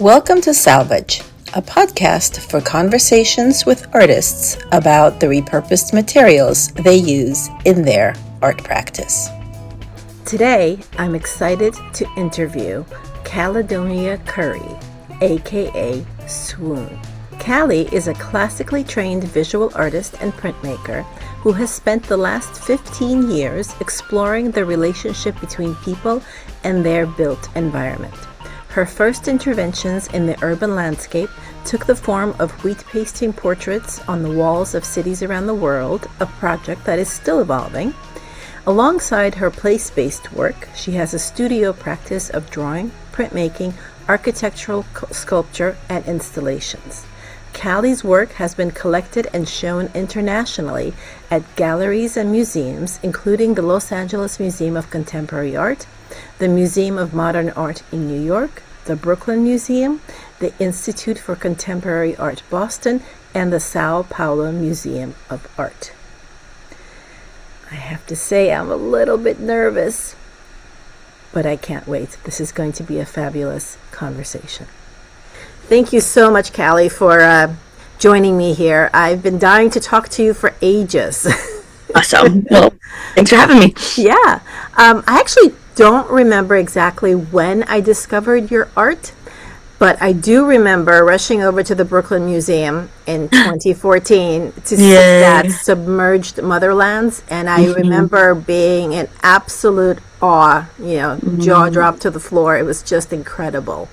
Welcome to Salvage, a podcast for conversations with artists about the repurposed materials they use in their art practice. Today, I'm excited to interview Caledonia Curry, aka Swoon. Callie is a classically trained visual artist and printmaker who has spent the last 15 years exploring the relationship between people and their built environment. Her first interventions in the urban landscape took the form of wheat pasting portraits on the walls of cities around the world, a project that is still evolving. Alongside her place-based work, she has a studio practice of drawing, printmaking, architectural sculpture, and installations. Callie's work has been collected and shown internationally at galleries and museums, including the Los Angeles Museum of Contemporary Art, the Museum of Modern Art in New York, the Brooklyn Museum, the Institute for Contemporary Art Boston, and the Sao Paulo Museum of Art. I have to say I'm a little bit nervous, but I can't wait. This is going to be a fabulous conversation. Thank you so much, Callie, for joining me here. I've been dying to talk to you for ages. Awesome. Well, thanks for having me. Yeah. I actually don't remember exactly when I discovered your art, but I do remember rushing over to the Brooklyn Museum in 2014 to see that submerged motherlands, and I remember being in absolute awe, jaw dropped to the floor. It was just incredible.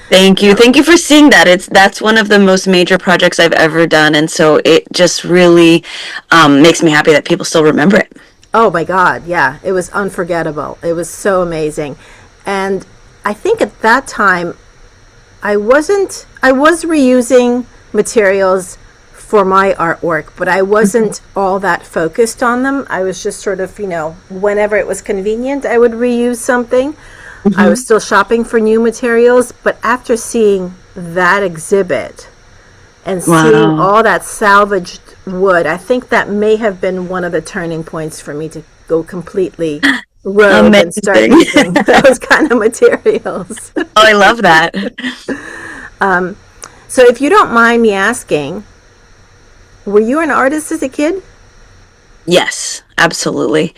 Thank you. Thank you for seeing that. That's one of the most major projects I've ever done, and so it just really makes me happy that people still remember it. Oh my God, yeah. It was unforgettable. It was so amazing. And I think at that time, I was reusing materials for my artwork, but I wasn't all that focused on them. I was just sort of, whenever it was convenient, I would reuse something. Mm-hmm. I was still shopping for new materials, but after seeing that exhibit and seeing all that salvaged wood, I think that may have been one of the turning points for me to go completely rogue and start using those kind of materials. Oh, I love that. So if you don't mind me asking, were you an artist as a kid? Yes, absolutely.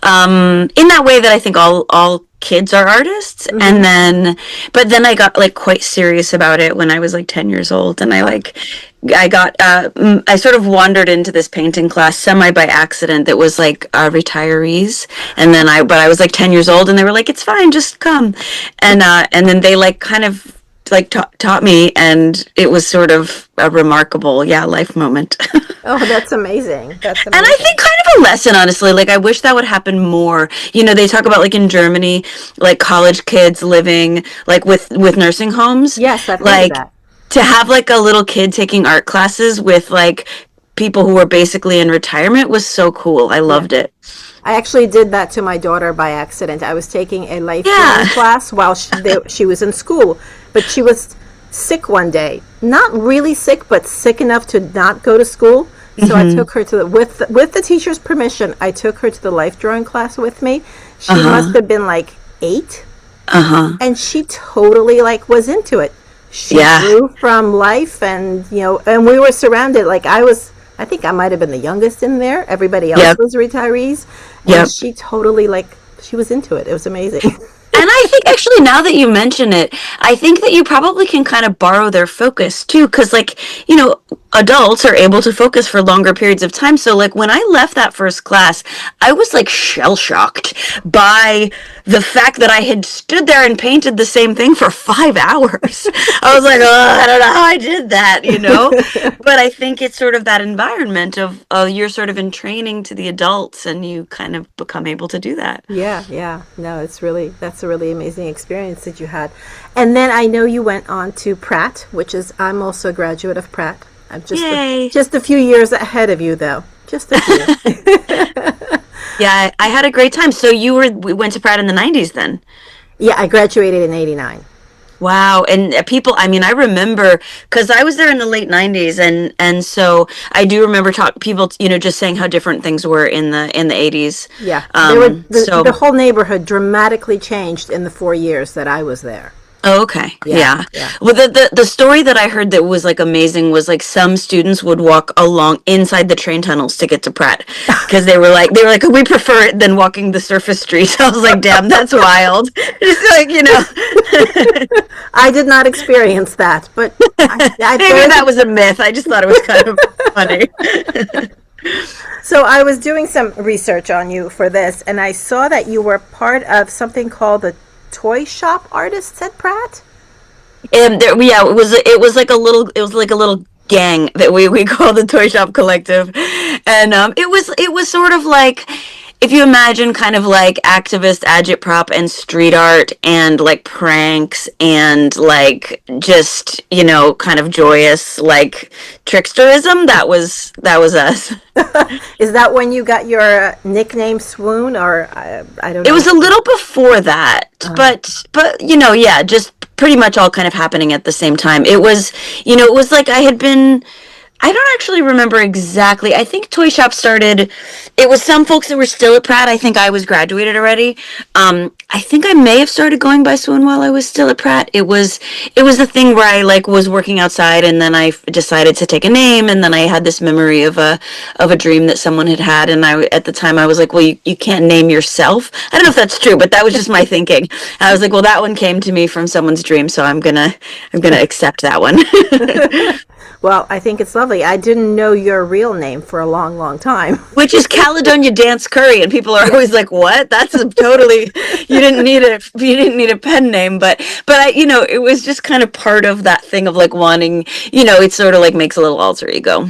In that way that I think all kids are artists. Mm-hmm. And but then I got quite serious about it when I was 10 years old, and I sort of wandered into this painting class semi by accident that was retirees, and then I was 10 years old, and they were like, it's fine, just come, and then they taught me, and it was sort of a remarkable life moment. Oh, that's amazing. And I think kind of a lesson, honestly. I wish that would happen more. They talk about in Germany, college kids living with nursing homes. Yes, I've heard of that. To have a little kid taking art classes with people who were basically in retirement was so cool. I loved it. I actually did that to my daughter by accident. I was taking a life drawing class while she was in school, but she was sick one day. Not really sick, but sick enough to not go to school. So I took her to with the teacher's permission, I took her to the life drawing class with me. She must have been 8. And she totally was into it. She grew from life, and and we were surrounded. I think I might have been the youngest in there. Everybody else was retirees. And she totally she was into it. It was amazing. And I think actually, now that you mention it, I think that you probably can kind of borrow their focus too, because adults are able to focus for longer periods of time. So when I left that first class, I was shell shocked by the fact that I had stood there and painted the same thing for 5 hours. I was I don't know how I did that, But I think it's sort of that environment of you're sort of in training to the adults, and you kind of become able to do that. Yeah. No, that's a really amazing experience that you had. And then I know you went on to Pratt, I'm also a graduate of Pratt. I'm just a few years ahead of you, though. Just a few. Yeah, I had a great time. So we went to Pratt in the 90s then? Yeah, I graduated in 89. Wow. And people, I remember, because I was there in the late 90s, and so I do remember people, just saying how different things were in the 80s. Yeah. The whole neighborhood dramatically changed in the 4 years that I was there. Oh, okay. Yeah, Yeah. yeah. Well, the story that I heard that was like amazing was like some students would walk along inside the train tunnels to get to Pratt because they were like we prefer it than walking the surface streets. I was like, damn, that's wild. Just like I did not experience that, but I've maybe heard. that was a myth. I just thought it was kind of funny. So I was doing some research on you for this, and I saw that you were part of something called the Toy Shop Artists at Pratt. And there, yeah, it was like a little gang that we call the Toy Shop Collective, and it was sort of like if you imagine kind of like activist agitprop and street art and like pranks and like just kind of joyous like tricksterism. That was us. Is that when you got your nickname Swoon, or I don't It know? was a little before that, but yeah, just pretty much all kind of happening at the same time. It was like I had been. I don't actually remember exactly. I think Toy Shop started. It was some folks that were still at Pratt. I think I was graduated already. I think I may have started going by Swoon while I was still at Pratt. It was the thing where I like was working outside, and then I decided to take a name, and then I had this memory of a dream that someone had had, and I at the time I was like, well, you can't name yourself. I don't know if that's true, but that was just my thinking. I was like, well, that one came to me from someone's dream, so I'm gonna accept that one. Well, I think it's lovely. I didn't know your real name for a long, long time. Which is Caledonia Dance Curry, and people are always like, "What? That's a totally you didn't need a pen name." But it was just kind of part of that thing of like wanting, it sort of like makes a little alter ego.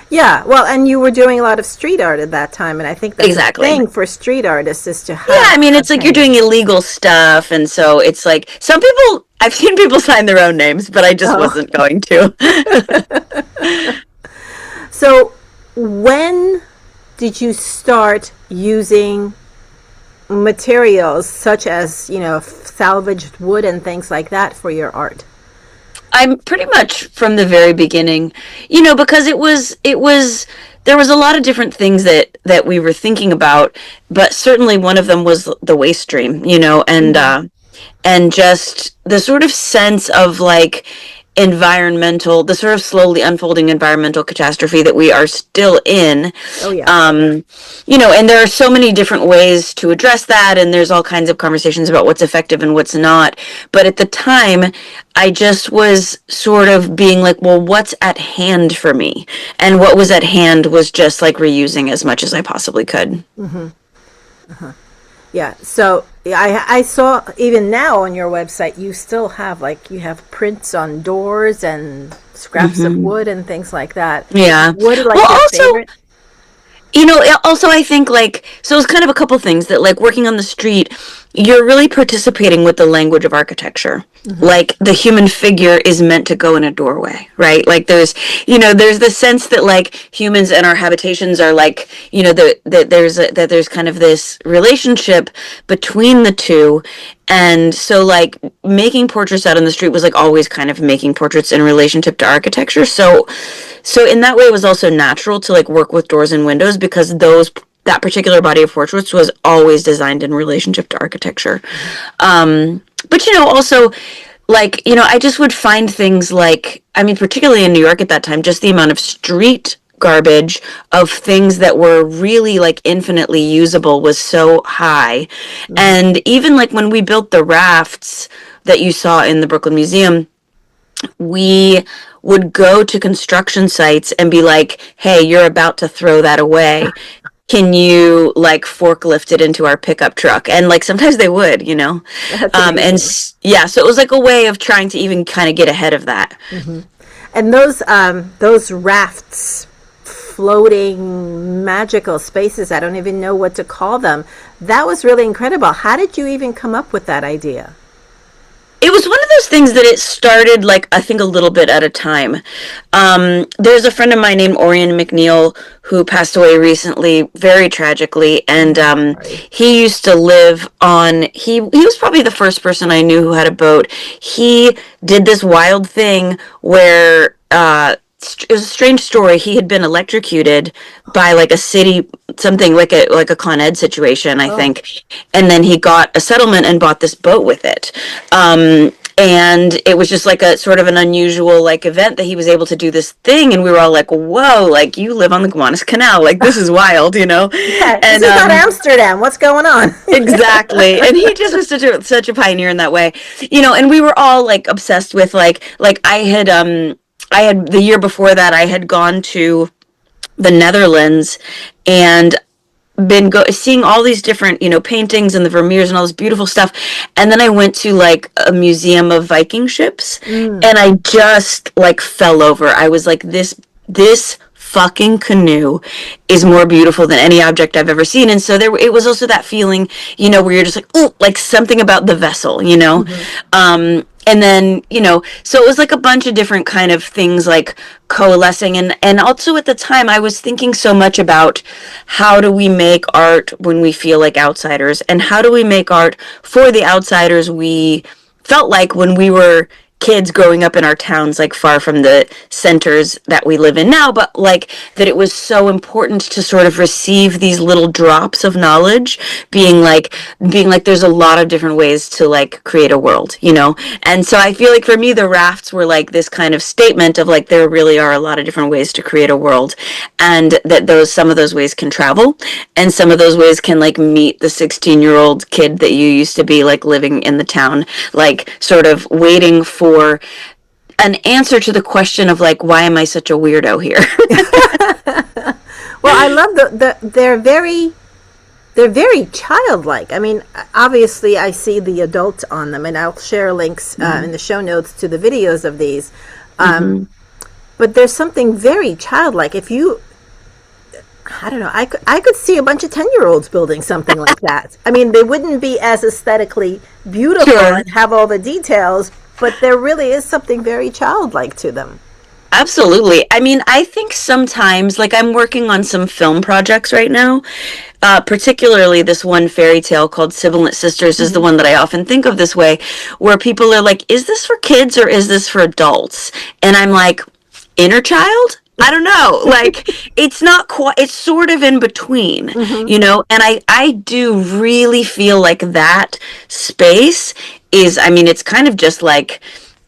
Yeah, well, and you were doing a lot of street art at that time, and I think that's a Exactly. thing for street artists is to Yeah, have I mean, a it's like you're pen. doing illegal stuff, and so it's like some people. I've seen people sign their own names, but I just Oh, wasn't going to. so when did you start using materials such as, salvaged wood and things like that for your art? I'm pretty much from the very beginning, because there was a lot of different things that we were thinking about, but certainly one of them was the waste stream, and just the sort of sense of like the sort of slowly unfolding environmental catastrophe that we are still in. Oh, yeah. And there are so many different ways to address that, and there's all kinds of conversations about what's effective and what's not. But at the time, I just was sort of being like, well, what's at hand for me? And what was at hand was just like reusing as much as I possibly could. Yeah. So I saw even now on your website, you still have you have prints on doors and scraps of wood and things like that. Is Yeah. wood like Well, your also, favorite? also I think like so it's kind of a couple things that like working on the street, you're really participating with the language of architecture. Like the human figure is meant to go in a doorway, right? Like there's the sense that like humans and our habitations are like, that there's kind of this relationship between the two. And so like making portraits out on the street was like always kind of making portraits in relationship to architecture. So in that way, it was also natural to like work with doors and windows because that particular body of portraits was always designed in relationship to architecture. But also like I just would find things like I mean, particularly in New York at that time, just the amount of street garbage of things that were really like infinitely usable was so high. And even like when we built the rafts that you saw in the Brooklyn Museum, we would go to construction sites and be like, hey, you're about to throw that away. Can you like forklift it into our pickup truck? And like sometimes they would. That's amazing. Yeah, so it was like a way of trying to even kind of get ahead of that. And those rafts, floating magical spaces, I don't even know what to call them. That was really incredible. How did you even come up with that idea? It was one of those things that it started like I think a little bit at a time. There's a friend of mine named Orion McNeil who passed away recently, very tragically, and Sorry. he used to live on. He was probably the first person I knew who had a boat. He did this wild thing where. it was a strange story. He had been electrocuted by like a city, something like a Con Ed situation, I Oh. think. And then he got a settlement and bought this boat with it. And it was just like a sort of an unusual like event that he was able to do this thing, and we were all like, "Whoa! Like you live on the Gowanus Canal? Like this is wild, you know?" Yeah, this And is not Amsterdam. What's going on? exactly. And he just was such a pioneer in that way, you know. And we were all like obsessed with like I had the year before that I had gone to the Netherlands and seeing all these different, you know, paintings and the Vermeers and all this beautiful stuff. And then I went to like a museum of Viking ships, and I just like fell over. I was like, this fucking canoe is more beautiful than any object I've ever seen. And so it was also that feeling, you know, where you're just like, ooh, like something about the vessel, you know? And then, you know, so it was like a bunch of different kind of things like coalescing. And also at the time I was thinking so much about how do we make art when we feel like outsiders, and how do we make art for the outsiders we felt like when we were kids growing up in our towns, like far from the centers that we live in now, but like that it was so important to sort of receive these little drops of knowledge, being like there's a lot of different ways to like create a world, you know. And so I feel like for me the rafts were like this kind of statement of like there really are a lot of different ways to create a world, and that some of those ways can travel, and some of those ways can like meet the 16-year-old kid that you used to be like living in the town, like sort of waiting for an answer to the question of like, why am I such a weirdo here? Well, I love they're very childlike. I mean, obviously, I see the adults on them, and I'll share links in the show notes to the videos of these. But there's something very childlike. If you, I don't know, I could see a bunch of 10-year-olds building something like that. I mean, they wouldn't be as aesthetically beautiful and have all the details, but there really is something very childlike to them. Absolutely. I mean, I think sometimes, like, I'm working on some film projects right now. Particularly this one fairy tale called Sibilant Sisters is the one that I often think of this way, where people are like, is this for kids or is this for adults? And I'm like, inner child? I don't know. Like, it's not quite, it's sort of in between, you know? And I do really feel like that space is, I mean, it's kind of just like,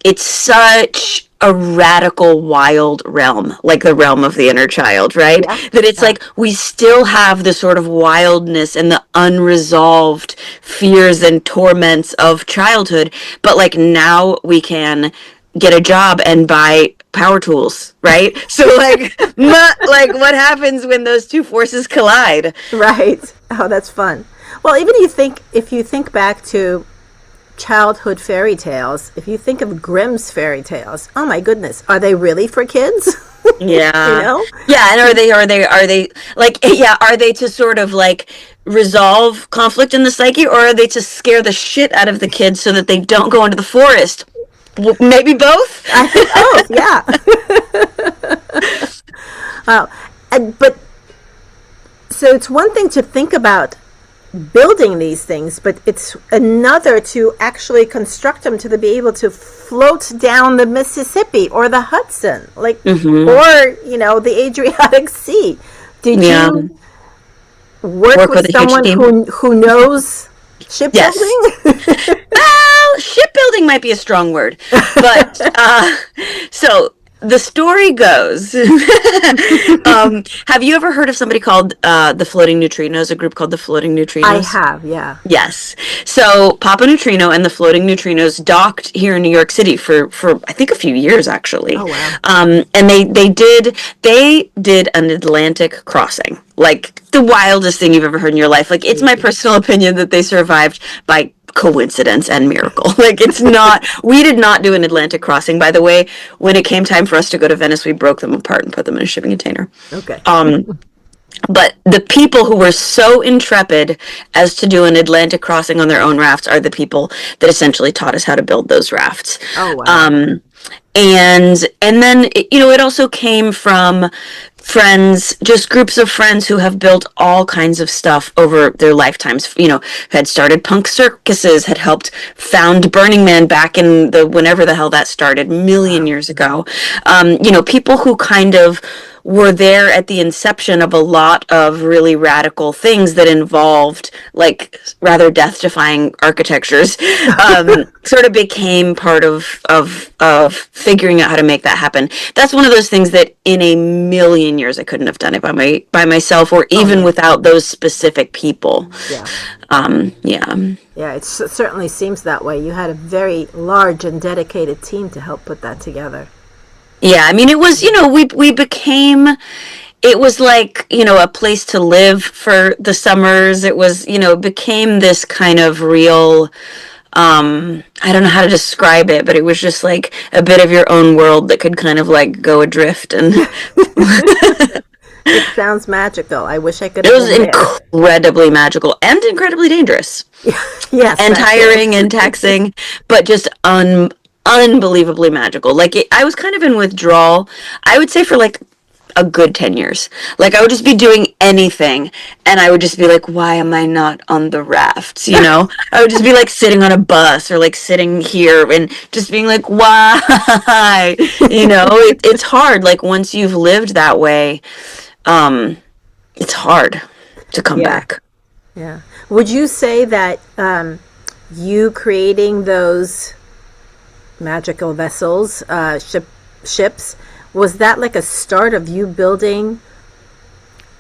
it's such a radical, wild realm, like the realm of the inner child, right? Yeah. That it's like we still have the sort of wildness and the unresolved fears and torments of childhood, but like now we can get a job and buy power tools, right? So like, like what happens when those two forces collide? Right. Oh, that's fun. Well, even if you think back to childhood fairy tales, if you think of Grimm's fairy tales, oh my goodness, are they really for kids? Yeah. You know? Yeah, and are they like, yeah, are they to sort of like resolve conflict in the psyche, or are they to scare the shit out of the kids so that they don't go into the forest? Maybe both? I think both, yeah. But so it's one thing to think about building these things, but it's another to actually construct them to be able to float down the Mississippi or the Hudson, like, or, you know, the Adriatic Sea. Did you work with someone who knows shipbuilding? Yes. Well, shipbuilding might be a strong word, but so the story goes. Have you ever heard of somebody called the Floating Neutrinos? A group called the Floating Neutrinos. I have, yeah. Yes. So Papa Neutrino and the Floating Neutrinos docked here in New York City for I think a few years actually. Oh wow. And they did an Atlantic crossing, like the wildest thing you've ever heard in your life. Like, it's my personal opinion that they survived by coincidence and miracle. Like, it's not, we did not do an Atlantic crossing, by the way. When it came time for us to go to Venice, we broke them apart and put them in a shipping container. Okay. But the people who were so intrepid as to do an Atlantic crossing on their own rafts are the people that essentially taught us how to build those rafts. Oh, wow. And then it also came from friends, just groups of friends who have built all kinds of stuff over their lifetimes. Had started punk circuses, had helped found Burning Man back in the whenever the hell that started, million years ago. People who kind of were there at the inception of a lot of really radical things that involved like rather death-defying architectures. Sort of became part of figuring out how to make that happen. That's one of those things that in a million years I couldn't have done it by myself, or even without those specific people. Yeah. Yeah, it certainly seems that way. You had a very large and dedicated team to help put that together. Yeah, I mean, it was, we became, it was like, a place to live for the summers. It was, became this kind of real, I don't know how to describe it, but it was just like a bit of your own world that could kind of like go adrift. And it sounds magical. I wish I could it have was been incredibly magical and incredibly dangerous. Yes. And tiring and taxing, but just unbelievably magical. Like I was kind of in withdrawal, I would say, for like a good 10 years. Like I would just be doing anything and I would just be like, why am I not on the rafts? I would just be like sitting on a bus or like sitting here and just being like, why? It's hard. Like once you've lived that way, it's hard to come back. Yeah. Would you say that you creating those magical vessels, ships, was that like a start of you building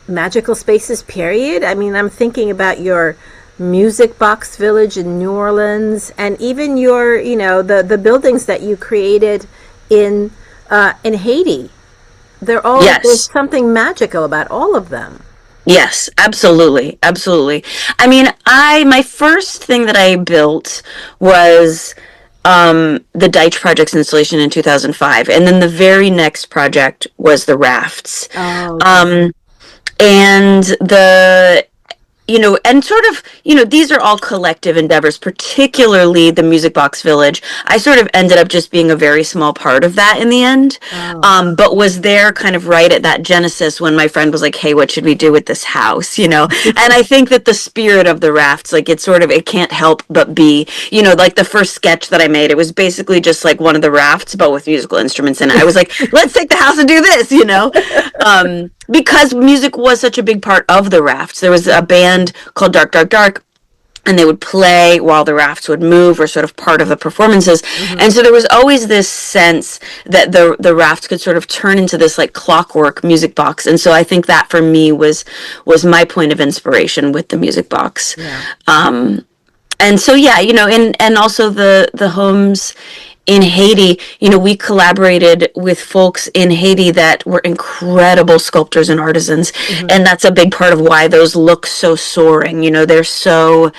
magical spaces, period? I mean, I'm thinking about your music box village in New Orleans, and even your, the buildings that you created in Haiti. They're all, there's something magical about all of them. Yes, absolutely. Absolutely. I mean, my first thing that I built was the Deitch Project's installation in 2005. And then the very next project was the rafts. Oh, okay. And and sort of, these are all collective endeavors, particularly the Music Box Village. I sort of ended up just being a very small part of that in the end, but was there kind of right at that genesis when my friend was like, hey, what should we do with this house, And I think that the spirit of the rafts, like it can't help but be, like the first sketch that I made, it was basically just like one of the rafts, but with musical instruments in it. I was like, let's take the house and do this, because music was such a big part of the rafts. There was a band called Dark, Dark, Dark, and they would play while the rafts would move, or sort of part of the performances. Mm-hmm. And so there was always this sense that the rafts could sort of turn into this like clockwork music box. And so I think that for me was my point of inspiration with the music box. Yeah. And so, and also the homes in Haiti, we collaborated with folks in Haiti that were incredible sculptors and artisans. Mm-hmm. And that's a big part of why those look so soaring. They're so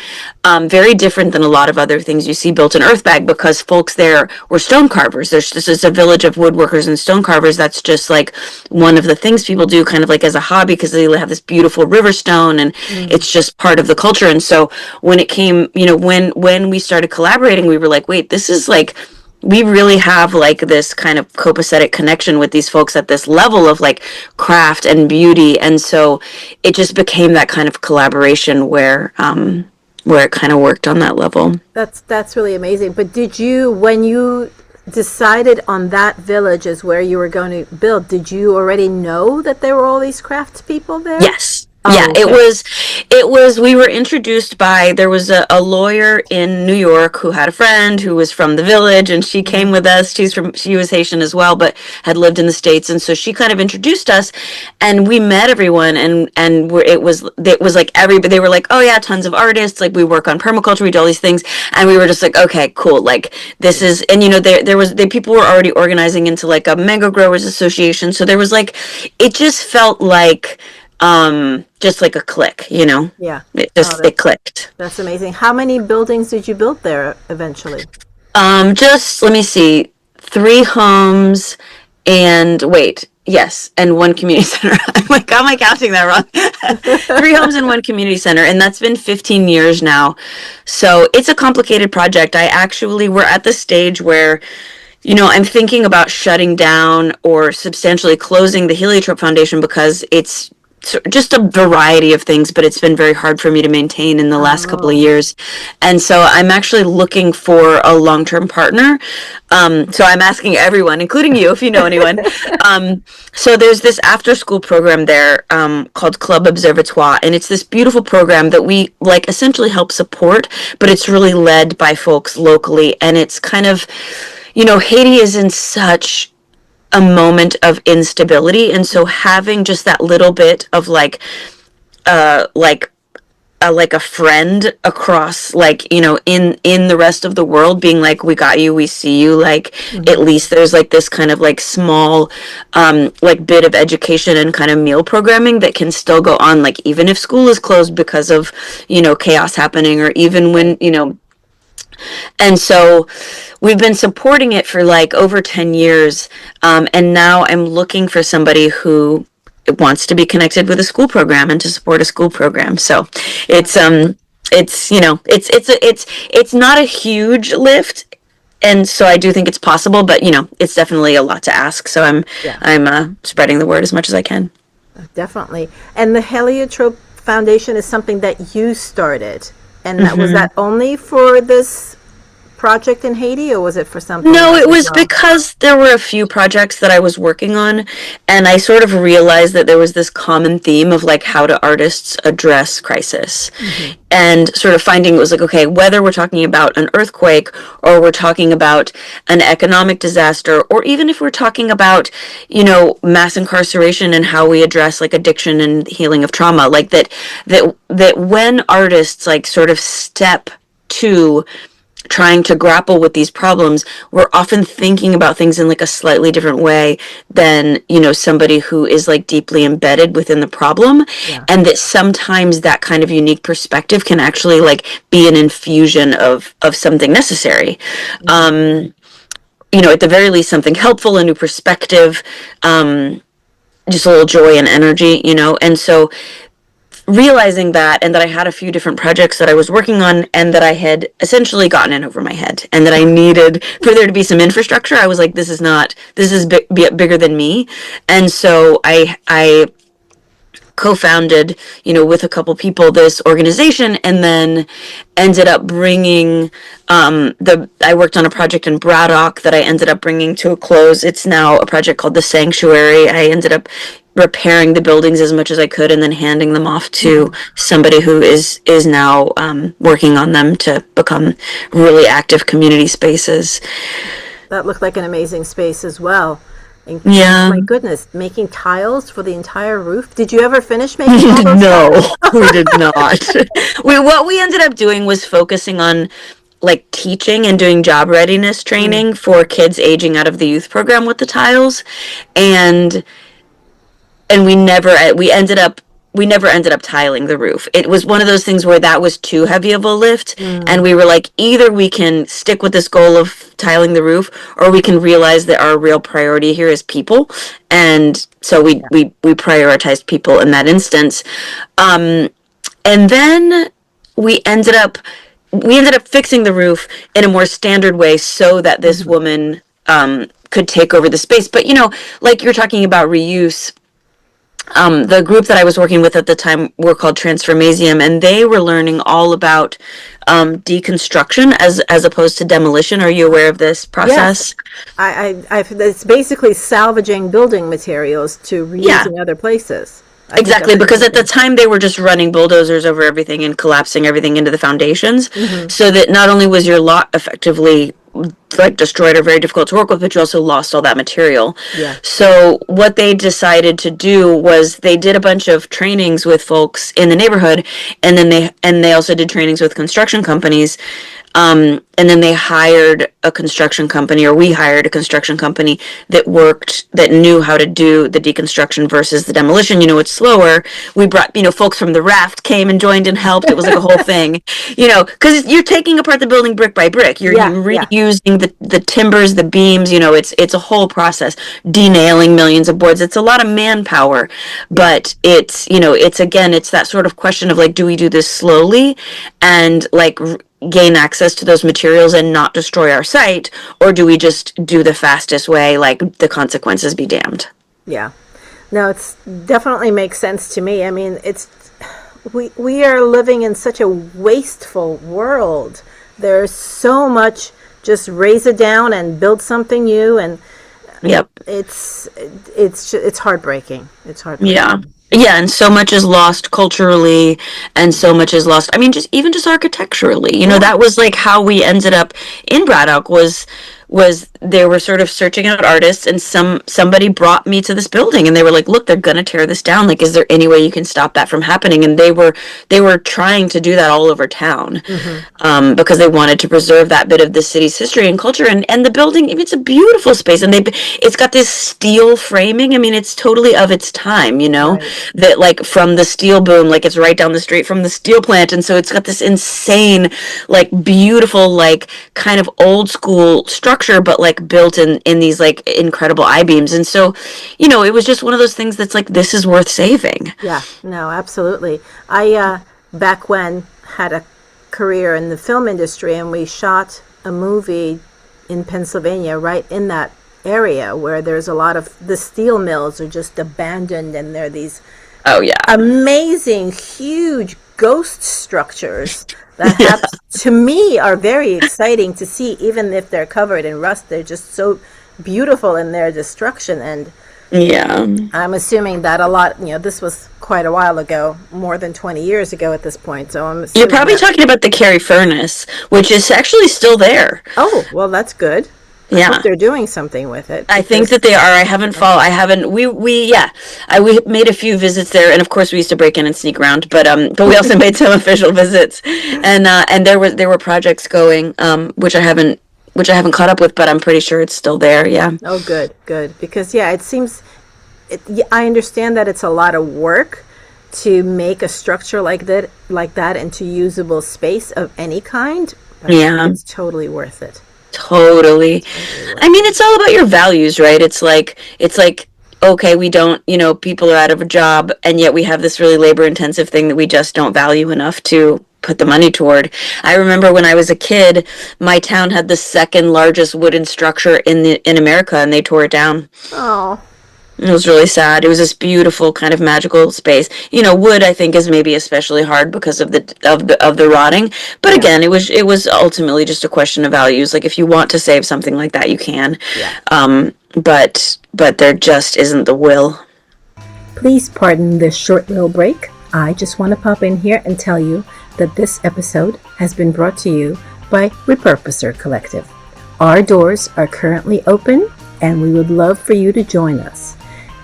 very different than a lot of other things you see built in Earthbag, because folks there were stone carvers. This is a village of woodworkers and stone carvers. That's just like one of the things people do kind of like as a hobby, because they have this beautiful river stone, and it's just part of the culture. And so when it came, when we started collaborating, we were like, wait, this is like, we really have like this kind of copacetic connection with these folks at this level of like craft and beauty. And so it just became that kind of collaboration where it kind of worked on that level. That's really amazing. But did you, when you decided on that village as where you were going to build, did you already know that there were all these crafts people there? Yes. Yeah, okay. It was, we were introduced by, there was a lawyer in New York who had a friend who was from the village, and she came with us. She was Haitian as well, but had lived in the States. And so she kind of introduced us, and we met everyone, and it was like everybody, they were like, oh yeah, tons of artists. Like we work on permaculture, we do all these things. And we were just like, okay, cool. Like this is, and people were already organizing into like a Mango Growers Association. So there was like, it just felt like, just like a click, Yeah. It clicked. That's amazing. How many buildings did you build there eventually? Just, let me see, 3 homes and and 1 community center. I'm like, how am I counting that wrong? 3 homes and 1 community center. And that's been 15 years now. So it's a complicated project. We're at the stage where, I'm thinking about shutting down or substantially closing the Heliotrope Foundation because it's just a variety of things, but it's been very hard for me to maintain in the last couple of Oh, years. And so I'm actually looking for a long-term partner. So I'm asking everyone, including you, if you know anyone. So there's this after-school program there called Club Observatoire, and it's this beautiful program that we like essentially help support, but it's really led by folks locally, and it's kind of, Haiti is in such a moment of instability, and so having just that little bit of uh like like a friend across, like, in the rest of the world, being like, we got you, we see you, like, at hmm least there's like this kind of like small like bit of education and kind of meal programming that can still go on, like, even if school is closed because of chaos happening, or even when and so we've been supporting it for like over 10 years. And now I'm looking for somebody who wants to be connected with a school program and to support a school program. So it's, it's not a huge lift. And so I do think it's possible, but it's definitely a lot to ask. So yeah, I'm spreading the word as much as I can. definitely. And the Heliotrope Foundation is something that you started, and that was Mm-hmm. that only for this project in Haiti, or was it for something No, else it as was well? because there were a few projects that I was working on, and I sort of realized that there was this common theme of like, how do artists address crisis? hmm And sort of finding it was like, okay, whether we're talking about an earthquake, or we're talking about an economic disaster, or even if we're talking about, mass incarceration and how we address like addiction and healing of trauma, like that when artists like sort of step to trying to grapple with these problems, we're often thinking about things in like a slightly different way than, somebody who is like deeply embedded within the problem. Yeah. And that sometimes that kind of unique perspective can actually like be an infusion of something necessary. hmm At the very least, something helpful, a new perspective, just a little joy and energy, and so realizing that, and that I had a few different projects that I was working on, and that I had essentially gotten in over my head, and that I needed for there to be some infrastructure. I was like, this is bigger than me. And so I co-founded, with a couple people, this organization, and then ended up bringing I worked on a project in Braddock that I ended up bringing to a close. It's now a project called the Sanctuary. I ended up repairing the buildings as much as I could, and then handing them off to hmm somebody who is now working on them to become really active community spaces. That looked like an amazing space as well. And Yeah. my goodness, making tiles for the entire roof. Did you ever finish making all those tiles? No, we did not. What we ended up doing was focusing on like teaching and doing job readiness Mm, training for kids aging out of the youth program with the tiles. and and we never ended up tiling the roof. It was one of those things where that was too heavy of a lift, and mm, we were like, either we can stick with this goal of tiling the roof, or we can realize that our real priority here is people. And so yeah. we prioritized people in that instance. And then we ended up we ended up fixing the roof in a more standard way so that this hmm woman could take over the space. But like you're talking about reuse, the group that I was working with at the time were called Transformasium, and they were learning all about deconstruction as opposed to demolition. Are you aware of this Yes. process? It's basically salvaging building materials to reuse Yeah. in other places. I think Exactly, that's because at the amazing. time they were just running bulldozers over everything and collapsing everything into the foundations, hmm so that not only was your lot effectively like destroyed or very difficult to work with, but you also lost all that material. Yeah. So what they decided to do was they did a bunch of trainings with folks in the neighborhood, and then they also did trainings with construction companies. And then they hired a construction company, or we hired a construction company that knew how to do the deconstruction versus the demolition. It's slower. We brought, folks from the raft came and joined and helped. It was like a whole thing, because you're taking apart the building brick by brick. You're Yeah. Yeah. reusing the timbers, the beams. It's a whole process. Denailing millions of boards. It's a lot of manpower, Yeah. but it's, it's again, it's that sort of question of like, do we do this slowly and like gain access to those materials and not destroy our site, or do we just do the fastest way, like the consequences be damned? Yeah. No, it's definitely makes sense to me. I mean, we are living in such a wasteful world. There's so much, just raise it down and build something new, and Yep. it's heartbreaking. It's heartbreaking. Yeah. Yeah, and so much is lost culturally, and so much is lost. I mean, just architecturally. You know, that was like how we ended up in Braddock was they were sort of searching out artists, and somebody brought me to this building, and they were like, "Look, they're gonna tear this down. Like, is there any way you can stop that from happening?" And they were trying to do that all over town, because they wanted to preserve that bit of the city's history and culture. And the building, it's a beautiful space, and it's got this steel framing. I mean, it's totally of its time. You know, Right. that like from the steel boom, like it's right down the street from the steel plant, and so it's got this insane, like beautiful, like kind of old school structure, but like built in these like incredible I-beams. And so, you know, it was just one of those things that's like, this is worth saving. Yeah, no, absolutely. I back when had a career in the film industry, and we shot a movie in Pennsylvania, right in that area where there's a lot of the steel mills are just abandoned, and there are these Oh yeah. amazing, huge ghost structures that have, to me, are very exciting to see. Even if they're covered in rust, they're just so beautiful in their destruction. And Yeah. I'm assuming that a lot, this was quite a while ago, more than 20 years ago at this point. So I'm You're assuming probably that, talking about the Kerry furnace, which is actually still there. oh, well, that's good. I Yeah. hope they're doing something with it. I think that they are. We made a few visits there, and of course we used to break in and sneak around, but we also made some official visits, and there were projects going, which I haven't caught up with, but I'm pretty sure it's still there. Yeah. Oh, good, good. Because, yeah, it seems, I understand that it's a lot of work to make a structure like that into usable space of any kind. But Yeah. it's totally worth it. Totally. I mean, it's all about your values, right? It's like, okay, we don't, people are out of a job, and yet we have this really labor intensive thing that we just don't value enough to put the money toward. I remember when I was a kid, my town had the second largest wooden structure in America, and they tore it down. Oh, It was really sad. It was this beautiful kind of magical space. You know, wood I think is maybe especially hard because of the rotting. But Yeah. again, it was ultimately just a question of values. Like if you want to save something like that, you can. yeah. But there just isn't the will. Please pardon this short little break. I just want to pop in here and tell you that this episode has been brought to you by Repurposer Collective. Our doors are currently open, and we would love for you to join us.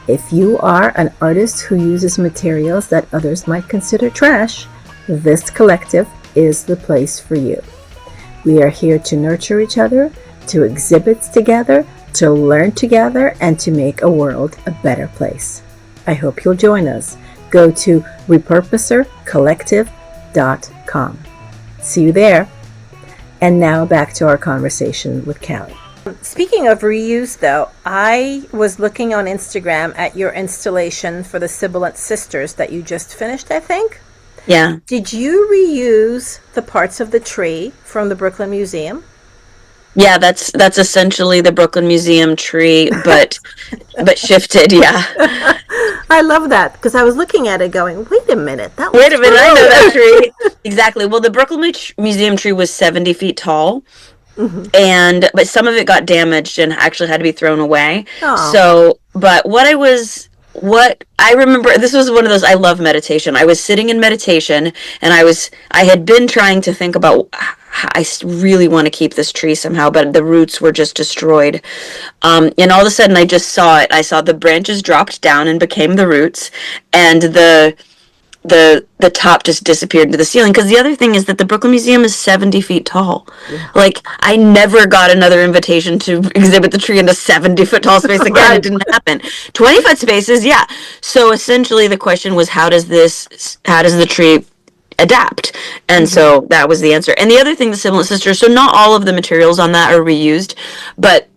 If you are an artist who uses materials that others might consider trash, this collective is the place for you. We are here to nurture each other, to exhibit together, to learn together, and to make a world a better place. I hope you'll join us. Go to repurposercollective.com. See you there. And now back to our conversation with Callie. Speaking of reuse, though, I was looking on Instagram at your installation for the Sibilant Sisters that you just finished, I think. Yeah. Did you reuse the parts of the tree from the Brooklyn Museum? Yeah, that's essentially the Brooklyn Museum tree, but shifted, yeah. I love that, because I was looking at it going, wait a minute, that was Wait a minute, I know that tree. Exactly. Well, the Brooklyn Museum tree was 70 feet tall. Mm-hmm. But some of it got damaged and actually had to be thrown away. Oh. So, but what I remember, this was one of those, I love meditation. I was sitting in meditation, and I had been trying to think about, I really want to keep this tree somehow, but the roots were just destroyed. And all of a sudden I just saw it. I saw the branches dropped down and became the roots, and the top just disappeared into the ceiling. Because the other thing is that the Brooklyn Museum is 70 feet tall. Yeah. Like, I never got another invitation to exhibit the tree in a 70-foot tall space again. Right. It didn't happen. 20-foot spaces, yeah. So essentially the question was, how does the tree adapt? And so that was the answer. And the other thing, the Sibilant Sisters, so not all of the materials on that are reused, but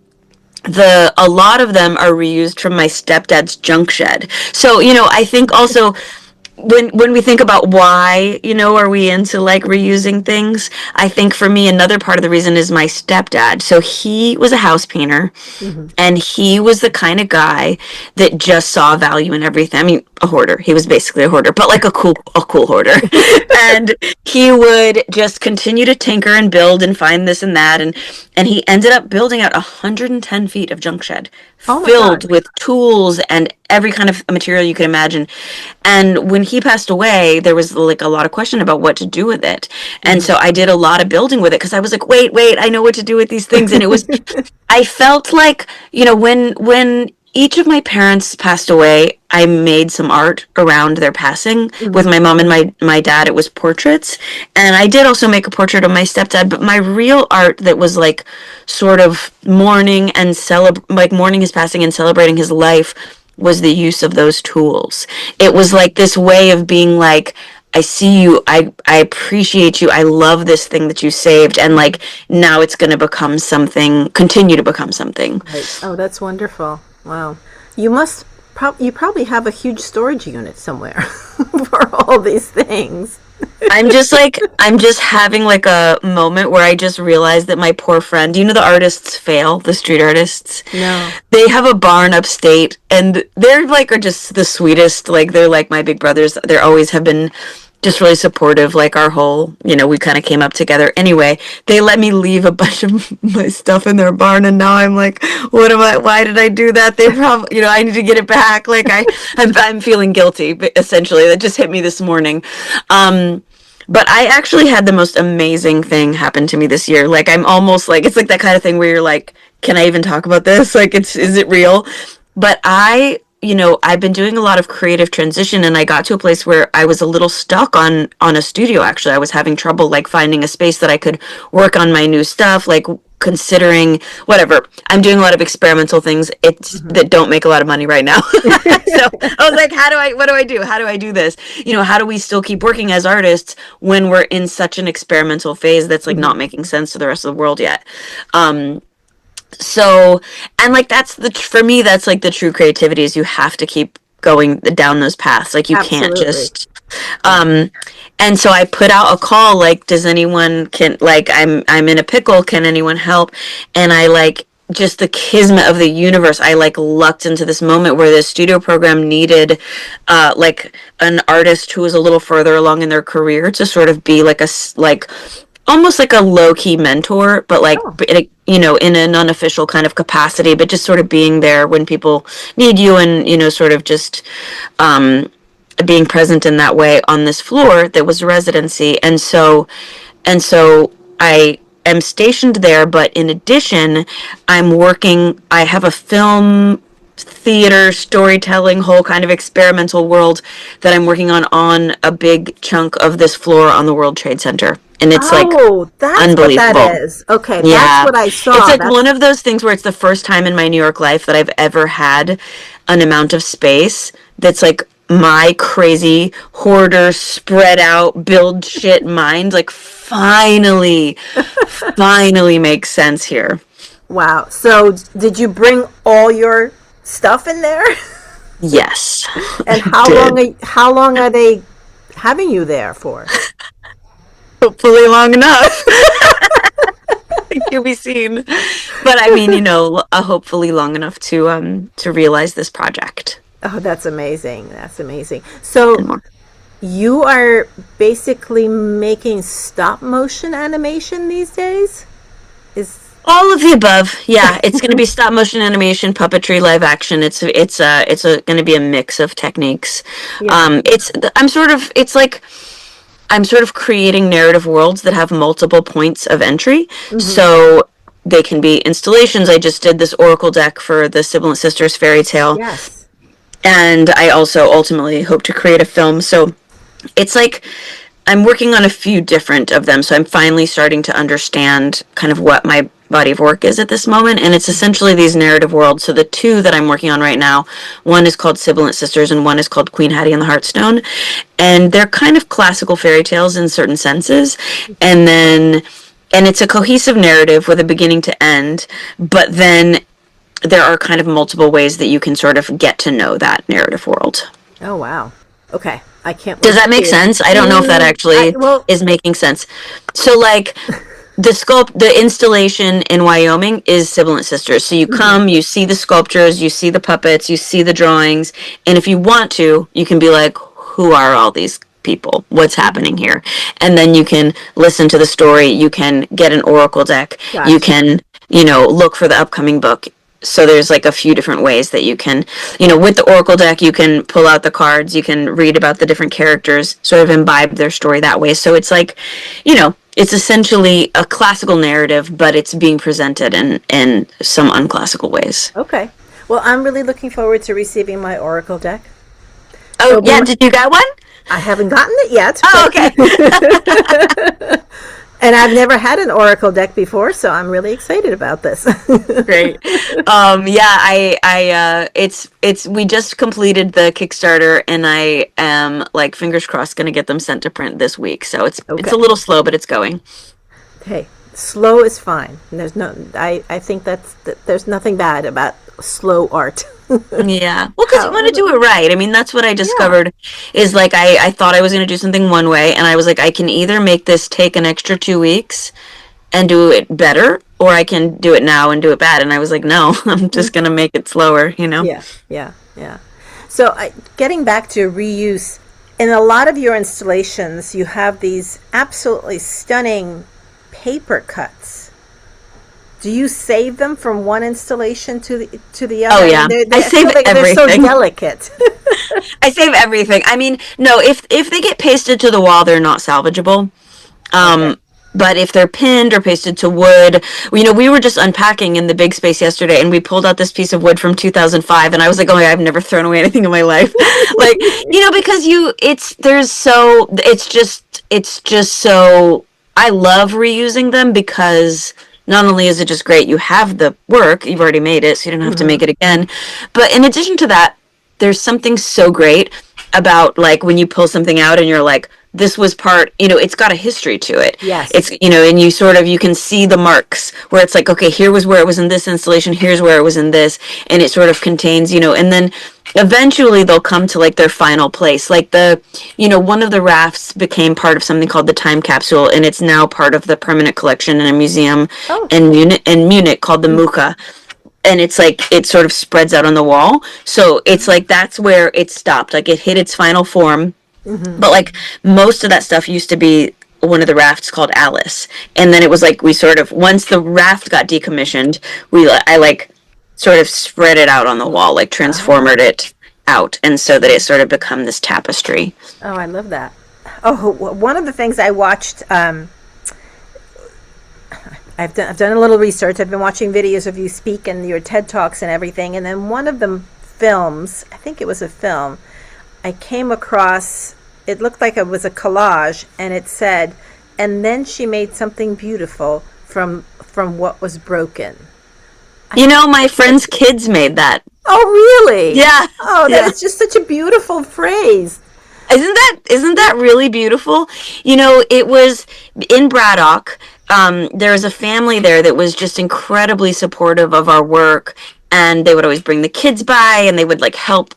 a lot of them are reused from my stepdad's junk shed. So, I think also, when we think about why, are we into like reusing things, I think for me another part of the reason is my stepdad. So he was a house painter, and he was the kind of guy that just saw value in everything. I mean, a hoarder. He was basically a hoarder, but like a cool hoarder. And he would just continue to tinker and build and find this and that, and he ended up building out 110 feet of junk shed filled with tools and every kind of material you could imagine. And when he passed away, there was like a lot of question about what to do with it. And so I did a lot of building with it because I was like, wait, I know what to do with these things. And it was, I felt like, when each of my parents passed away, I made some art around their passing. With my mom and my dad, it was portraits. And I did also make a portrait of my stepdad, but my real art that was like sort of mourning and mourning his passing and celebrating his life was the use of those tools. It was like this way of being like, I see you, I appreciate you, I love this thing that you saved, and like now it's going to continue to become something. Right. Oh, that's wonderful. Wow. You probably have a huge storage unit somewhere for all these things. I'm just having like a moment where I just realized that my poor friend, the artists Fail, the street artists? No. They have a barn upstate, and they're like, are just the sweetest. Like, they're like my big brothers. They always have been just really supportive, like our whole, we kind of came up together. Anyway, they let me leave a bunch of my stuff in their barn, and now I'm like, why did I do that? They probably, I need to get it back. Like, I'm feeling guilty, essentially. That just hit me this morning. But I actually had the most amazing thing happen to me this year. Like, I'm almost like, it's like that kind of thing where you're like, can I even talk about this? Like, is it real? But I've been doing a lot of creative transition, and I got to a place where I was a little stuck on a studio. Actually, I was having trouble like finding a space that I could work on my new stuff, like considering whatever. I'm doing a lot of experimental things that don't make a lot of money right now. So I was like, what do I do? How do I do this? How do we still keep working as artists when we're in such an experimental phase that's like not making sense to the rest of the world yet? So, and like, for me, that's like the true creativity is you have to keep going down those paths. Like, you can't just, and so I put out a call, like, does anyone I'm in a pickle. Can anyone help? And I like, just the kismet of the universe, I like lucked into this moment where the studio program needed like an artist who was a little further along in their career to sort of be like almost like a low-key mentor, but like, in an unofficial kind of capacity, but just sort of being there when people need you, and, sort of just being present in that way on this floor that was residency. And so I am stationed there, but in addition, I have a film, theater, storytelling, whole kind of experimental world that I'm working on a big chunk of this floor on the World Trade Center. And it's that's unbelievable. What that is. Okay, that's what I saw. It's like one of those things where it's the first time in my New York life that I've ever had an amount of space that's like my crazy hoarder, spread out, build shit mind, like finally makes sense here. Wow. So did you bring all your stuff in there? Yes. And how long are they having you there for? Hopefully long enough. You'll be seen. But I mean, hopefully long enough to realize this project. Oh, that's amazing. That's amazing. So you are basically making stop motion animation these days? All of the above. Yeah, it's going to be stop motion animation, puppetry, live action. It's going to be a mix of techniques. Yeah. I'm sort of creating narrative worlds that have multiple points of entry. So they can be installations. I just did this Oracle deck for the Sibilant Sisters fairy tale. Yes. And I also ultimately hope to create a film. So it's like I'm working on a few different of them. So I'm finally starting to understand kind of what my body of work is at this moment. And it's essentially these narrative worlds. So the two that I'm working on right now, one is called Sibilant Sisters and one is called Queen Hattie and the Heartstone. And they're kind of classical fairy tales in certain senses. And it's a cohesive narrative with a beginning to end. But then there are kind of multiple ways that you can sort of get to know that narrative world. Oh, wow. Okay, I can't wait Does that to make see it. sense? I don't know if that actually Well, is making sense. So like the installation in Wyoming is Sibilant Sisters. So you come, you see the sculptures, you see the puppets, you see the drawings, and if you want to, you can be like, who are all these people? What's happening here? And then you can listen to the story, you can get an oracle deck, you gotcha. can, look for the upcoming book. So there's like a few different ways that you can, with the oracle deck, you can pull out the cards, you can read about the different characters, sort of imbibe their story that way. So it's like, it's essentially a classical narrative, but it's being presented in some unclassical ways. Okay. Well, I'm really looking forward to receiving my oracle deck. Oh, yeah, did you get one? I haven't gotten it yet. Oh, okay. And I've never had an oracle deck before, so I'm really excited about this. Great. It's we just completed the Kickstarter, and I am like fingers crossed going to get them sent to print this week. So it's a little slow, but it's going. Hey, slow is fine. I think there's nothing bad about slow art. Yeah. Well, because you want to do it right. I mean, that's what I discovered is like I thought I was going to do something one way, and I was like, I can either make this take an extra 2 weeks and do it better, or I can do it now and do it bad. And I was like, no, I'm just going to make it slower, Yeah. So getting back to reuse, in a lot of your installations, you have these absolutely stunning paper cuts. Do you save them from one installation to the other? Oh yeah, I save everything. They're so delicate. I save everything. I mean, no, if they get pasted to the wall, they're not salvageable. Okay. But if they're pinned or pasted to wood, we were just unpacking in the big space yesterday, and we pulled out this piece of wood from 2005, and I was like, oh, I've never thrown away anything in my life. Like, because it's just so, I love reusing them because not only is it just great, you have the work, you've already made it, so you don't have to make it again. But in addition to that, there's something so great about like when you pull something out and you're like, this was part, it's got a history to it. Yes. It's, and you can see the marks where it's like, okay, here was where it was in this installation, here's where it was in this, and it sort of contains, and then eventually they'll come to like their final place. Like one of the rafts became part of something called the time capsule, and it's now part of the permanent collection in a museum in Munich called the Mucha. And it's like, it sort of spreads out on the wall. So it's like, that's where it stopped. Like it hit its final form. But like most of that stuff used to be one of the rafts called Alice. And then it was like, we sort of, once the raft got decommissioned, I like sort of spread it out on the wall, like transformed it out. And so that it sort of become this tapestry. Oh, I love that. Oh, one of the things I watched, I've done a little research. I've been watching videos of you speak and your TED Talks and everything. And then one of the films, I think it was a film, I came across, it looked like it was a collage, and it said, and then she made something beautiful from what was broken. My friend's kids made that. Oh, really? Yeah. Oh, that is just such a beautiful phrase. Isn't that really beautiful? It was in Braddock. There was a family there that was just incredibly supportive of our work, and they would always bring the kids by, and they would like help,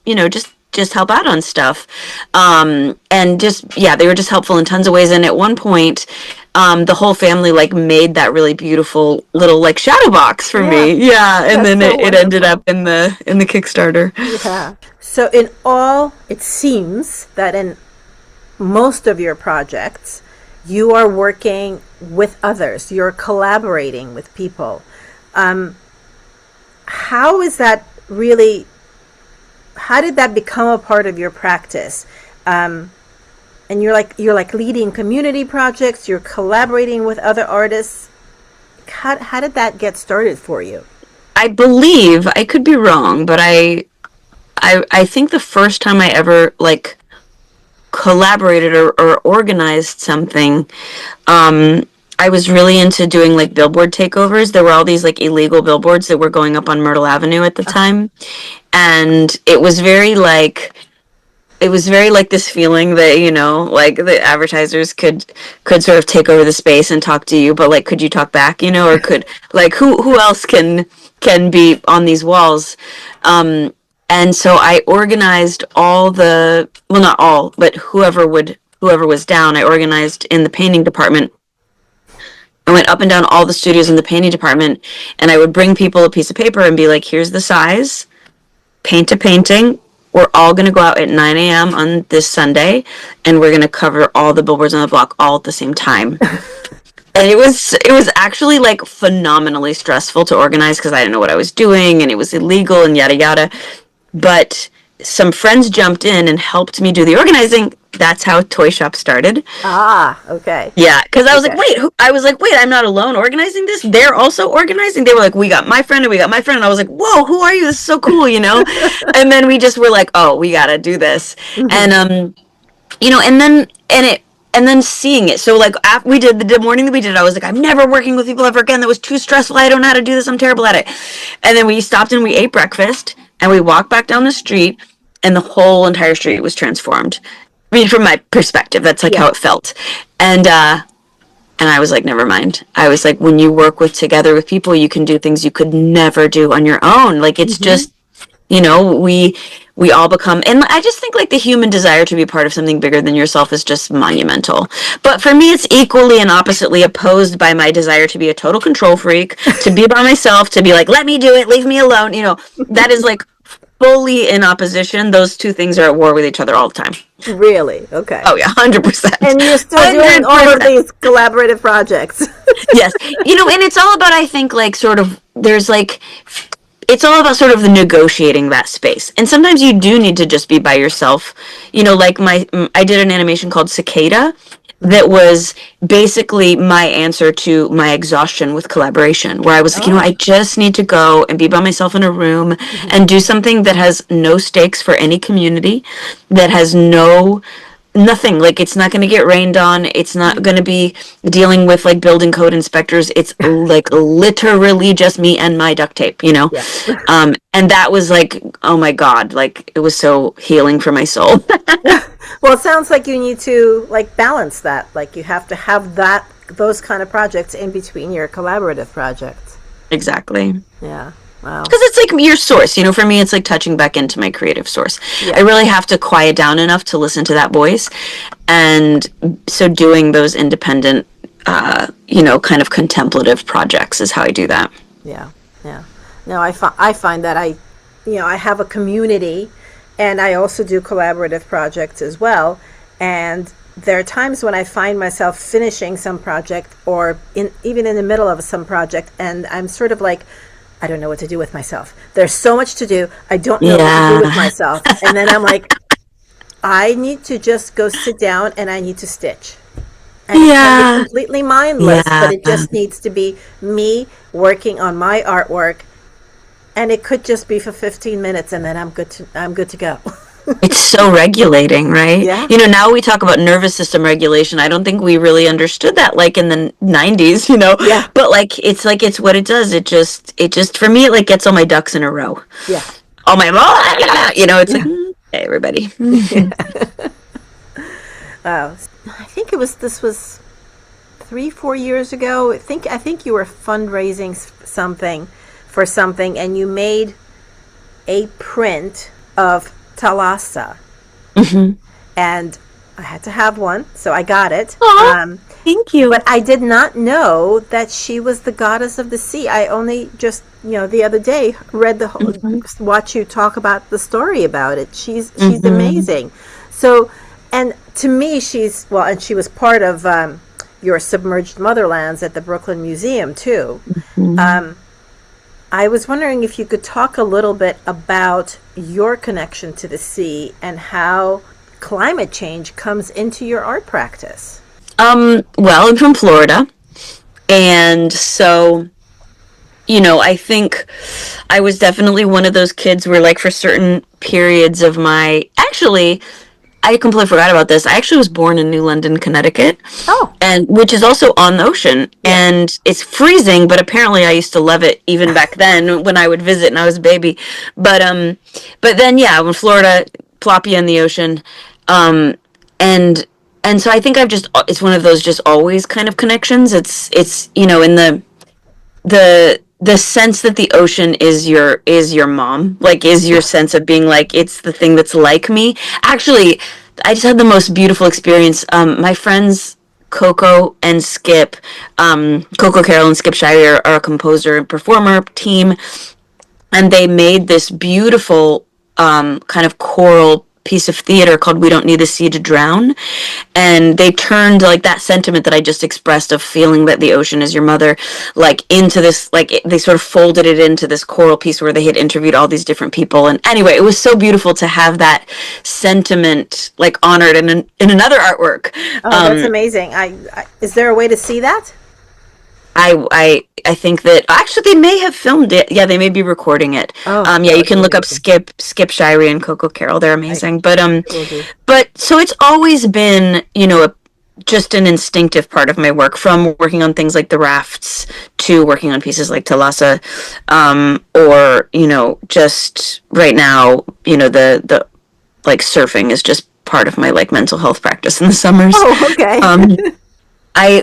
just help out on stuff. And just, they were just helpful in tons of ways. And at one point, the whole family like made that really beautiful little like shadow box for me. Yeah. And then it ended up in the Kickstarter. Yeah. So it seems that in most of your projects, you are working with others. You're collaborating with people. How is that really? How did that become a part of your practice? And you're like leading community projects. You're collaborating with other artists. How did that get started for you? I believe, I could be wrong, but I think the first time I ever like collaborated or organized something, I was really into doing like billboard takeovers. There were all these like illegal billboards that were going up on Myrtle Avenue at the time. And it was very like this feeling that, like the advertisers could sort of take over the space and talk to you, but like, could you talk back, or could like, who else can be on these walls? And so I organized all the, well, not all, but whoever was down, I organized in the painting department. I went up and down all the studios in the painting department, and I would bring people a piece of paper and be like, here's the size, paint a painting. We're all going to go out at 9 a.m. on this Sunday, and we're going to cover all the billboards on the block all at the same time. And it was actually like phenomenally stressful to organize because I didn't know what I was doing, and it was illegal and yada yada. But some friends jumped in and helped me do the organizing. That's how Toy Shop started. Ah, okay. Yeah, because I was like, wait, I'm not alone organizing this. They're also organizing. They were like, we got my friend and we got my friend. And I was like, whoa, who are you? This is so cool, you know? And then we just were like, oh, we got to do this. Mm-hmm. And, you know, and then seeing it. So like after we did the morning that we did, I was like, I'm never working with people ever again. That was too stressful. I don't know how to do this. I'm terrible at it. And then we stopped and we ate breakfast and we walked back down the street and the whole entire street was transformed. I mean, from my perspective, that's like how it felt. And I was like, never mind. I was like, when you work together with people, you can do things you could never do on your own. Like, it's just, you know, we all become, and I just think like the human desire to be part of something bigger than yourself is just monumental. But for me, it's equally and oppositely opposed by my desire to be a total control freak, to be by myself, to be like, let me do it, leave me alone. You know, that is like fully in opposition. Those two things are at war with each other all the time. Really? Okay. Oh yeah, 100%. And you're still 100%. Doing all of these collaborative projects. Yes. You know, and it's all about, I think, like sort of, there's like, it's all about sort of the negotiating that space. And sometimes you do need to just be by yourself. You know, like I did an animation called Cicada that was basically my answer to my exhaustion with collaboration, where I was like, you know, I just need to go and be by myself in a room and do something that has no stakes for any community, that has nothing. Like, it's not going to get rained on. It's not going to be dealing with like building code inspectors. It's like literally just me and my duct tape, you know? Yeah. And that was like, oh my God, like it was so healing for my soul. Well, it sounds like you need to like balance that. Like you have to have those kind of projects in between your collaborative projects. Exactly. Yeah. Wow. Because it's like your source, you know, for me, it's like touching back into my creative source. Yeah. I really have to quiet down enough to listen to that voice. And so doing those independent, you know, kind of contemplative projects is how I do that. Yeah. Yeah. No, I find that I have a community, and I also do collaborative projects as well. And there are times when I find myself finishing some project or even in the middle of some project, and I'm sort of like, I don't know what to do with myself. There's so much to do. I don't know what to do with myself. And then I'm like, I need to just go sit down and I need to stitch. And it's completely mindless, but it just needs to be me working on my artwork. And it could just be for 15 minutes and then I'm good to go. It's so regulating, right? Yeah. You know, now we talk about nervous system regulation. I don't think we really understood that like in the 90s, you know? Yeah. But like it's what it does. It just, for me, it like gets all my ducks in a row. Yeah. All my, you know, it's like, hey, everybody. Wow. I think this was 3-4 years ago. I think you were fundraising for something, and you made a print of Thalassa. And I had to have one, so I got it. Thank you. But I did not know that she was the goddess of the sea. I only just, the other day read the whole, watch you talk about the story about it. She's amazing. So, and to me, and she was part of your Submerged Motherlands at the Brooklyn Museum too. I was wondering if you could talk a little bit about your connection to the sea and how climate change comes into your art practice. Well, I'm from Florida, and so, you know, I think I was definitely one of those kids where, like, for certain periods of I completely forgot about this. I actually was born in New London, Connecticut. Oh. And which is also on the ocean. Yeah. And it's freezing, but apparently I used to love it even back then when I would visit and I was a baby. But then, yeah, when Florida, plop you in the ocean. And so I think it's one of those just always kind of connections. It's, you know, in the the sense that the ocean is your mom, like is your sense of being like, it's the thing that's like me. Actually, I just had the most beautiful experience. My friends Coco and Skip, Coco Carroll and Skip Shirey are a composer and performer team, and they made this beautiful kind of choral piece of theater called We Don't Need the Sea to Drown. And they turned like that sentiment that I just expressed of feeling that the ocean is your mother, like into this, like they sort of folded it into this choral piece where they had interviewed all these different people. And anyway, it was so beautiful to have that sentiment like honored in another artwork. Oh, that's amazing. Is there a way to see that? I think that actually they may have filmed it. Yeah, they may be recording it. Oh, yeah, you can look up Skip Shirey and Coco Carroll. They're amazing. But so it's always been, just an instinctive part of my work, from working on things like the rafts to working on pieces like Thalassa, or just right now, the like surfing is just part of my like mental health practice in the summers. Oh, okay.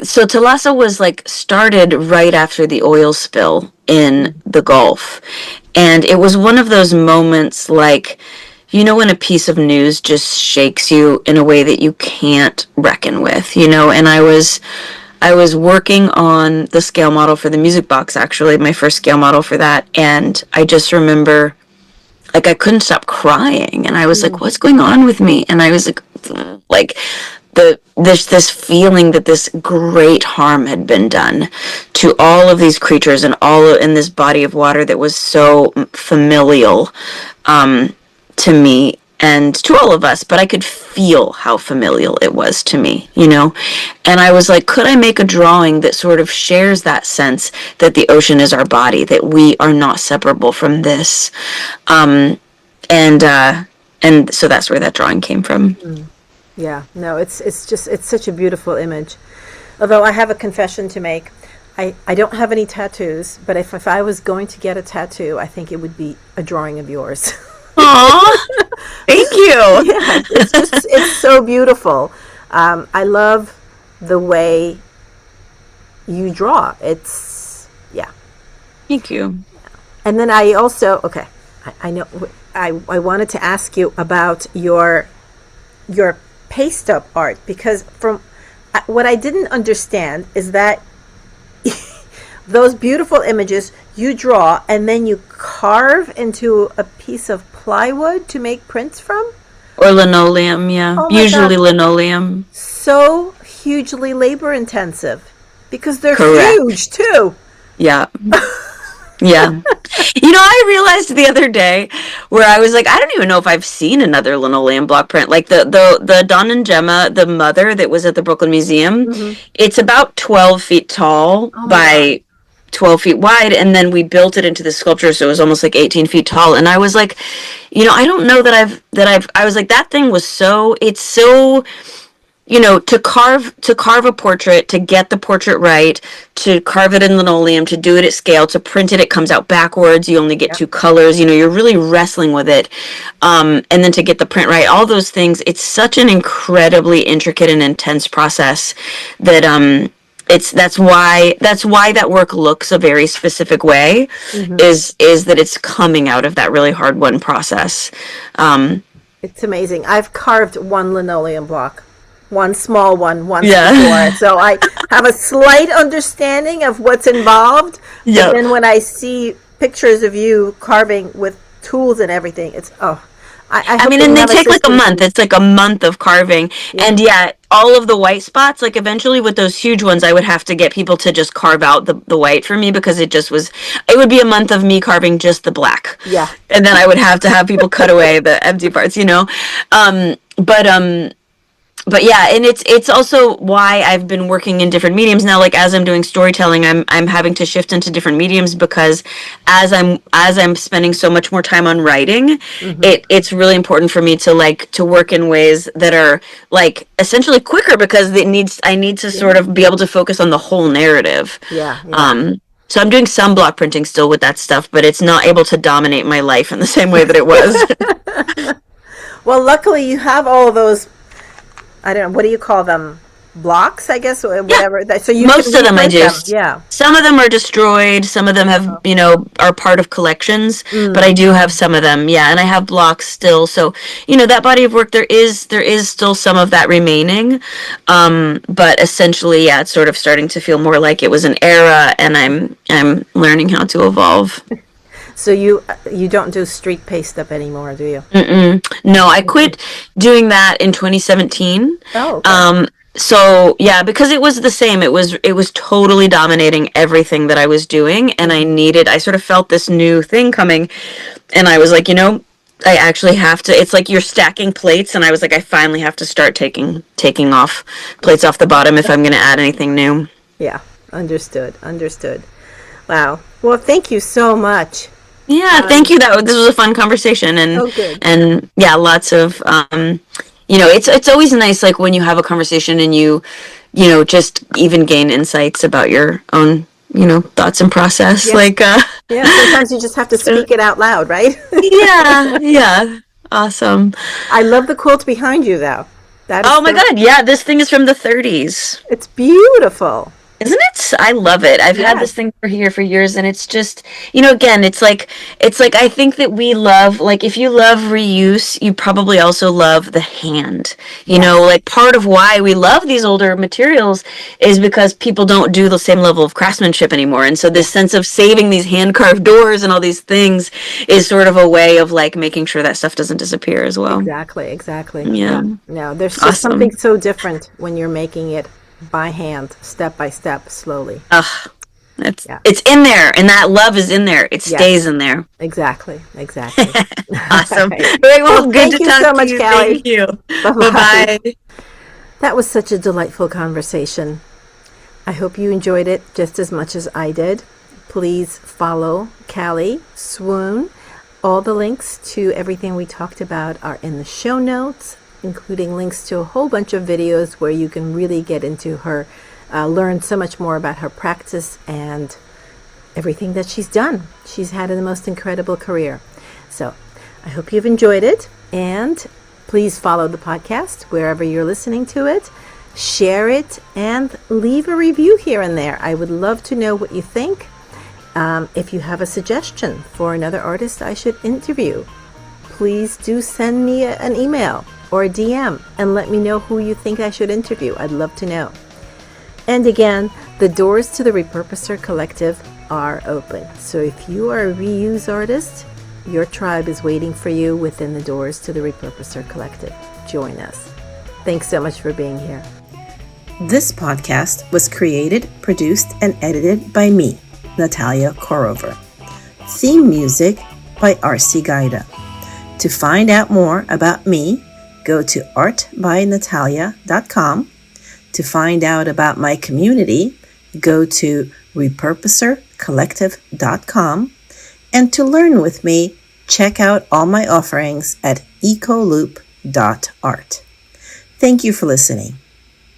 So Thalassa was like started right after the oil spill in the Gulf. And it was one of those moments like, when a piece of news just shakes you in a way that you can't reckon with, and I was working on the scale model for the music box, actually, my first scale model for that. And I just remember like I couldn't stop crying, and I was like, what's going on with me? And I was like this feeling that this great harm had been done to all of these creatures and all in this body of water that was so familial to me and to all of us, but I could feel how familial it was to me, and I was like, could I make a drawing that sort of shares that sense that the ocean is our body, that we are not separable from this, and so that's where that drawing came from. Yeah, no, it's such a beautiful image. Although I have a confession to make. I don't have any tattoos, but if I was going to get a tattoo, I think it would be a drawing of yours. Aw, thank you. Yeah, it's so beautiful. I love the way you draw. Yeah. Thank you. And then I also, I know, I wanted to ask you about your paste up art, because from what I didn't understand is that those beautiful images you draw and then you carve into a piece of plywood to make prints from, or linoleum. Yeah, oh usually linoleum. So hugely labor intensive, because they're Correct. huge too. Yeah. Yeah. I realized the other day where I was like, I don't even know if I've seen another linoleum block print. Like the Don and Gemma, the mother that was at the Brooklyn Museum, it's about 12 feet tall by 12 feet wide. And then we built it into the sculpture. So it was almost like 18 feet tall. And I was like, I don't know I was like, that thing was it's so, to carve a portrait, to get the portrait right, to carve it in linoleum, to do it at scale, to print it comes out backwards, you only get two colors, you're really wrestling with it. And then to get the print right, all those things, it's such an incredibly intricate and intense process that that's why that work looks a very specific way, is that it's coming out of that really hard won process. It's amazing. I've carved one linoleum block. One small one once before, so I have a slight understanding of what's involved. But then when I see pictures of you carving with tools and everything, it's I mean, and they take like a month. It's like a month of carving, and all of the white spots. Like eventually, with those huge ones, I would have to get people to just carve out the white for me, because it would be a month of me carving just the black. Yeah, and then I would have to have people cut away the empty parts. But yeah, and it's also why I've been working in different mediums now. Like as I'm doing storytelling, I'm having to shift into different mediums, because as I'm spending so much more time on writing, it's really important for me to work in ways that are like essentially quicker, because I need to sort of be able to focus on the whole narrative. Yeah. So I'm doing some block printing still with that stuff, but it's not able to dominate my life in the same way that it was. Well, luckily you have all of those. I don't know, what do you call them? blocks, I guess, or whatever. So you Most can of them I reprint do. them. Yeah. Some of them are destroyed. Some of them have, are part of collections. But I Mm. do have some of them, yeah. And I have blocks still. So, that body of work, there is still some of that remaining. But essentially, yeah, it's sort of starting to feel more like it was an era, and I'm learning how to evolve. So you don't do streak paste up anymore, do you? No, I quit doing that in 2017. Oh, okay. So yeah, because it was the same. It was totally dominating everything that I was doing, and I sort of felt this new thing coming, and I was like, I actually have to. It's like you're stacking plates, and I was like, I finally have to start taking off plates off the bottom if I'm going to add anything new. Yeah. Understood. Wow. Well, thank you so much. Yeah, thank you. This was a fun conversation, and Oh, good. and yeah, lots of it's always nice, like when you have a conversation and just even gain insights about your own thoughts and process. Yeah. Like Yeah. Sometimes you just have to speak it out loud, right? yeah, awesome. I love the quilt behind you, though. That is Oh my God, yeah, this thing is from the 30s. It's beautiful. Isn't it? I love it. I've had this thing for years, and it's just, again, it's like I think that we love, like, if you love reuse, you probably also love the hand. Like, part of why we love these older materials is because people don't do the same level of craftsmanship anymore. And so this sense of saving these hand carved doors and all these things is sort of a way of, like, making sure that stuff doesn't disappear as well. Exactly. Yeah. No, there's just something so different when you're making it by hand, step by step, slowly. It's in there, and that love is in there. It stays in there. Exactly. Awesome. Right. Very well. Good to talk so to much, you. Callie. Thank you. Bye-bye. Bye-bye. That was such a delightful conversation. I hope you enjoyed it just as much as I did. Please follow Callie, Swoon. All the links to everything we talked about are in the show notes, including links to a whole bunch of videos where you can really get into her, learn so much more about her practice and everything that she's done. She's had the most incredible career. So I hope you've enjoyed it, and please follow the podcast wherever you're listening to it. Share it and leave a review here and there. I would love to know what you think. If you have a suggestion for another artist I should interview, please do send me an email or a DM and let me know who you think I should interview. I'd love to know. And again, the doors to the Repurposer Collective are open. So if you are a reuse artist, your tribe is waiting for you within the doors to the Repurposer Collective. Join us. Thanks so much for being here. This podcast was created, produced, and edited by me, Natalia Korover. Theme music by R.C. Gaida. To find out more about me, go to artbynatalia.com. To find out about my community, go to repurposercollective.com. And to learn with me, check out all my offerings at ecoloop.art. Thank you for listening.